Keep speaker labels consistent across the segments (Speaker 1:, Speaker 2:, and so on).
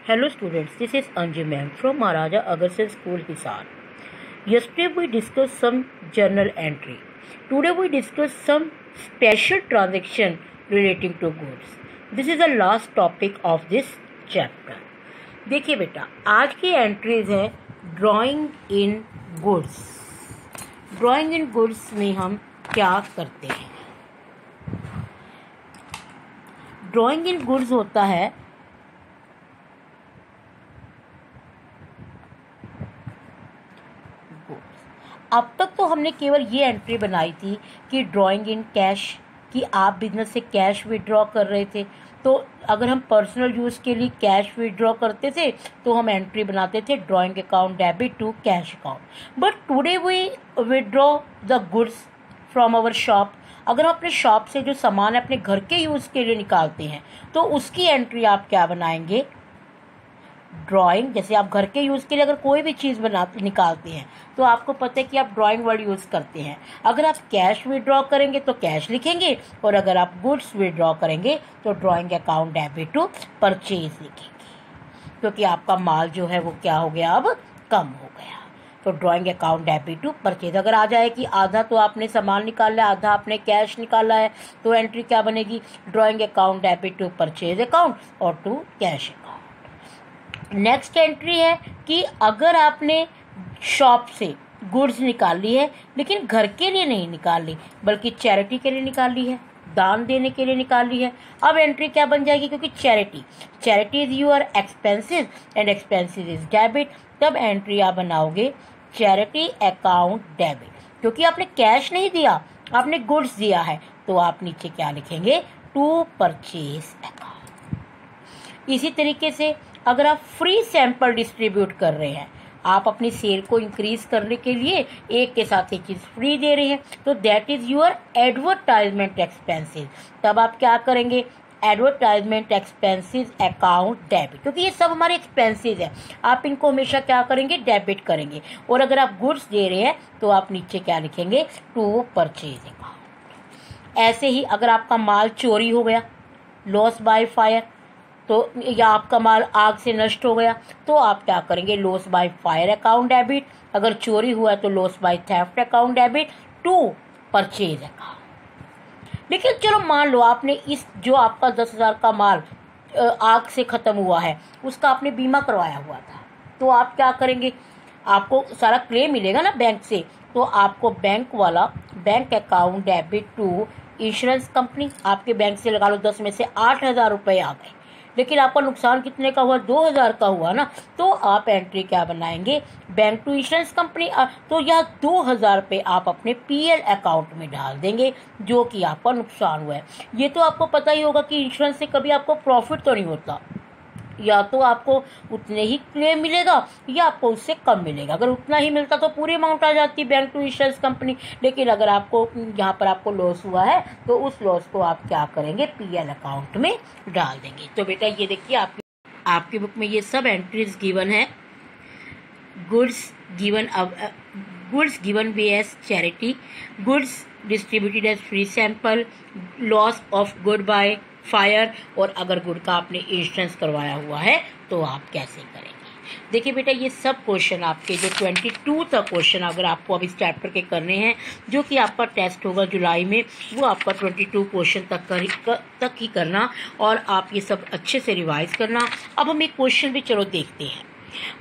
Speaker 1: Hello students, this is Anju ma'am from Maharaja Agarsen School, Hisar. Yesterday we discussed some journal entry. Today we discuss some special transaction relating to goods. This is the last topic of this chapter. देखिए बेटा, आज की entries है drawing इन goods. Drawing इन goods में हम क्या करते हैं? ड्राइंग इन गुड्स होता है अब तक तो हमने केवल ये एंट्री बनाई थी कि ड्राइंग इन कैश, कि आप बिजनेस से कैश विड्रॉ कर रहे थे. तो अगर हम पर्सनल यूज़ के लिए कैश विड्रॉ करते थे तो हम एंट्री बनाते थे drawing account debit to cash account. But today we withdraw the goods from our shop. अगर हम अपने शॉप से जो सामान अपने घर के यूज़ के लिए निकालते हैं तो उसकी एंट्री आप क्या बनाएंगे? ड्राइंग. जैसे आप घर के यूज़ के लिए अगर कोई भी चीज़ निकालते हैं तो आपको पता है कि आप ड्राइंग वर्ड यूज़ करते हैं. अगर आप कैश विड्रॉ करेंगे तो कैश लिखेंगे, और अगर आप गुड्स विड्रॉ करेंगे तो drawing account debit to purchase लिखेंगे, क्योंकि आपका माल जो है वो क्या हो गया, अब कम हो गया. तो drawing account debit to purchase. अगर आ जाए कि आधा तो आपने सामान निकाला है, आधा आपने कैश निकाला है, तो एंट्री क्या बनेगी? Drawing account debit to purchase account और to cash account. Next entry है कि अगर आपने शॉप से गुड्स निकाली है लेकिन घर के लिए नहीं निकाली बल्कि चैरिटी के लिए निकाली है, दान देने के लिए निकाली है. अब एंट्री क्या बन जाएगी? क्योंकि charity is your expenses and expenses is debit. तब एंट्री आप बनाओगे चैरिटी अकाउंट डेबिट. क्योंकि आपने कैश नहीं दिया, आपने गुड्स दिया है, तो आप नीचे क्या लिखेंगे? To purchase account. इसी तरीके से अगर आप फ्री सैंपल डिस्ट्रीब्यूट कर रहे हैं, आप अपनी सेल को इंक्रीज करने के लिए एक के साथ एक चीज़ फ्री दे रहे हैं, तो that is your advertisement expenses. तब आप क्या करेंगे? Advertisement expenses account debit. क्योंकि ये सब हमारे एक्सपेंसेस है, आप इनको हमेशा क्या करेंगे? डेबिट करेंगे. और अगर आप गुड्स दे रहे हैं तो आप नीचे क्या लिखेंगे? To purchase account. ऐसे ही अगर आपका माल चोरी हो गया, लॉस बाय फायर, तो या आपका माल आग से नष्ट हो गया, तो आप क्या करेंगे? Loss by fire account debit. अगर चोरी हुआ तो loss by theft account debit to purchase account. लेकिन चलो मान लो आपने इस जो आपका 10,000 का माल आग से ख़त्म हुआ है उसका आपने बीमा करवाया हुआ था, तो आप क्या करेंगे? आपको सारा क्लेम मिलेगा ना बैंक से, तो आपको बैंक वाला bank account debit to insurance company. आपके बैंक से लगा लो 10 में से 8,000 रुपये आ गए, लेकिन आपका नुकसान कितने का हुआ? 2,000 का हुआ ना. तो आप एंट्री क्या बनाएंगे? Bank to insurance company. तो यह 2,000 रुपये आप अपने पीएल अकाउंट में डाल देंगे जो कि आपका नुकसान हुआ है. ये तो आपको पता ही होगा कि इंश्योरेंस से कभी आपको प्रॉफिट तो नहीं होता, या तो आपको उतने ही क्लेम मिलेगा या आपको उससे कम मिलेगा. अगर उतना ही मिलता तो पूरी अमाउंट आ जाती बैंक टू इंश्योरेंस कंपनी. लेकिन अगर आपको यहाँ पर आपको लॉस हुआ है तो उस लॉस को आप क्या करेंगे? पीएल अकाउंट में डाल देंगे. तो बेटा ये देखिए आपकी बुक में ये सब एंट्रीज गिवन है. Goods given way as charity, goods distributed as free sample, loss of good by fire, और अगर गुड का आपने इंश्योरेंस करवाया हुआ है तो आप कैसे करेंगे? देखिए बेटा, ये सब क्वेश्चन आपके जो 22 तक क्वेश्चन अगर आपको अब इस चैप्टर के करने हैं, जो कि आपका टेस्ट होगा जुलाई में, वो आपका 22 क्वेश्चन तक ही करना, और आप ये सब अच्छे से रिवाइज करना. अब हम एक क्वेश्चन भी चलो देखते हैं.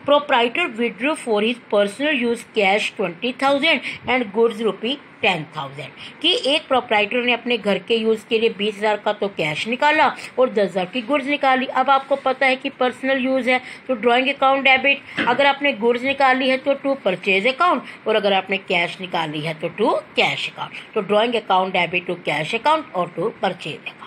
Speaker 1: Proprietor withdrew for his personal use cash 20,000 and goods rupee 10,000. कि एक प्रोप्राइटर ने अपने घर के यूज़ के लिए 20,000 का तो कैश निकाला और 10,000 की गुड्स निकाली. अब आपको पता है कि पर्सनल यूज़ है तो ड्राइंग अकाउंट डेबिट. अगर आपने गुड्स निकाली है तो टू परचेज अकाउंट, और अगर आपने कैश निकाली है तो टू कैश अकाउंट. तो drawing account debit to cash account और to purchase account.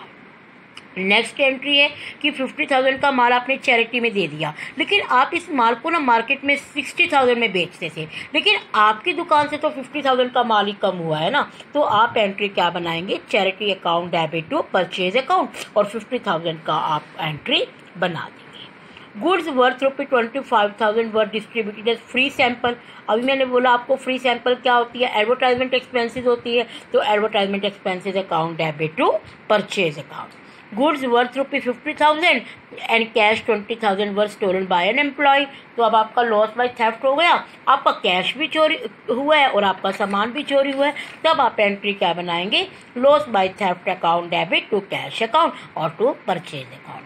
Speaker 1: Next entry है कि 50,000 का माल आपने चैरिटी में दे दिया, लेकिन आप इस माल को ना मार्केट में 60,000 में बेचते थे, लेकिन आपकी दुकान से तो 50,000 का माल ही कम हुआ है ना. तो आप एंट्री क्या बनाएंगे? Charity account debit to purchase account, और 50,000 का आप एंट्री बना देंगे. Goods worth ₹25,000 were distributed as free sample. अभी मैंने बोला आपको फ्री सैंपल क्या होती है? एडवर्टाइजमेंट एक्सपेंसेस होती है. तो advertisement expenses account debit to purchase account. Goods worth ₹50,000 and cash 20,000 were stolen by an employ. तो अब आपका लॉस बाय थेफ्ट हो गया, आपका कैश भी चोरी हुआ है और आपका सामान भी चोरी हुआ है। तब आप एंट्री क्या बनाएंगे, loss by theft account debit to cash account और टू परचेज अकाउंट।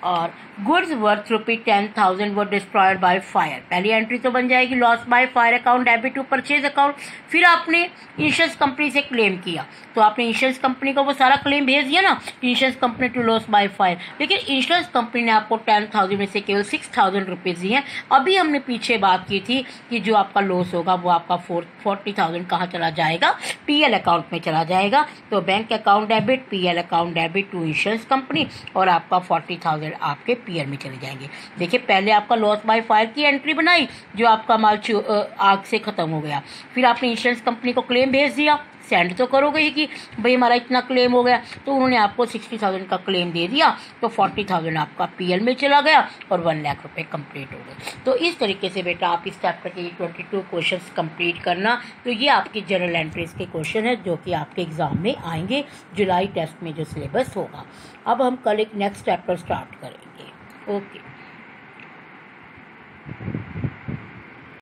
Speaker 1: और goods worth ₹10,000 were destroyed by fire, पहली एंट्री तो बन जाएगी loss by fire account debit to purchase account. फिर आपने इंश्योरेंस कंपनी से क्लेम किया, तो आपने इंश्योरेंस कंपनी को वो सारा क्लेम भेज दिया ना, insurance company to loss by fire. लेकिन इंश्योरेंस कंपनी ने आपको 10,000 में से केवल 6,000 रुपीज़ दिए हैं। अभी हमने पीछे बात की थी कि जो आपका लॉस होगा वो आपका 40,000 कहाँ चला जाएगा, PL अकाउंट में चला जाएगा। तो bank account debit, PL account debit to insurance company और आपका 40,000 आपके PL में चले जाएंगे। देखिए पहले आपका लॉस बाय फायर की एंट्री बनाई, जो आपका माल आग से खत्म हो गया। फिर आपने इंश्योरेंस कंपनी को क्लेम भेज दिया, सेंड तो करोगे ही कि भाई हमारा इतना क्लेम हो गया, तो उन्होंने आपको 60,000 का क्लेम दे दिया, तो 40,000 आपका PL में चला गया और 1 लाख रुपए कंप्लीट हो गए। तो इस तरीके से बेटा आप इस चैप्टर के 22 क्वेश्चंस कंप्लीट करना। तो ये आपकी जनरल एंट्रीज के क्वेश्चन है जो कि आपके एग्जाम में आएंगे जुलाई टेस्ट में जो सिलेबस होगा। अब हम कल एक नेक्स्ट चैप्टर स्टार्ट करेंगे। ओके।